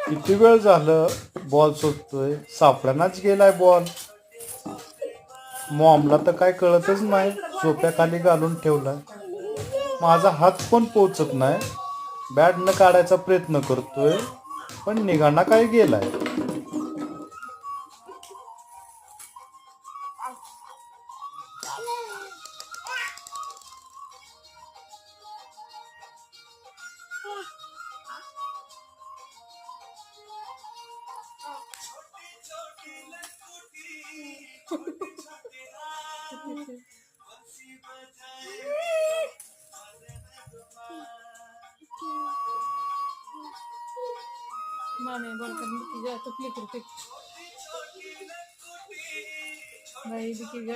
किती वेळ झालं बॉल शोधतोय, सापड्यानाच गेलाय बॉल. मॉमला तर काय कळतच नाही, सोप्याखाली घालून ठेवलाय. माझा हात पण पोचत नाही. बॅट न काढायचा प्रयत्न करतोय, पण निघाना काय गेलाय. माने बॉल करने की जा तो क्लिक करते भाई दिखी ग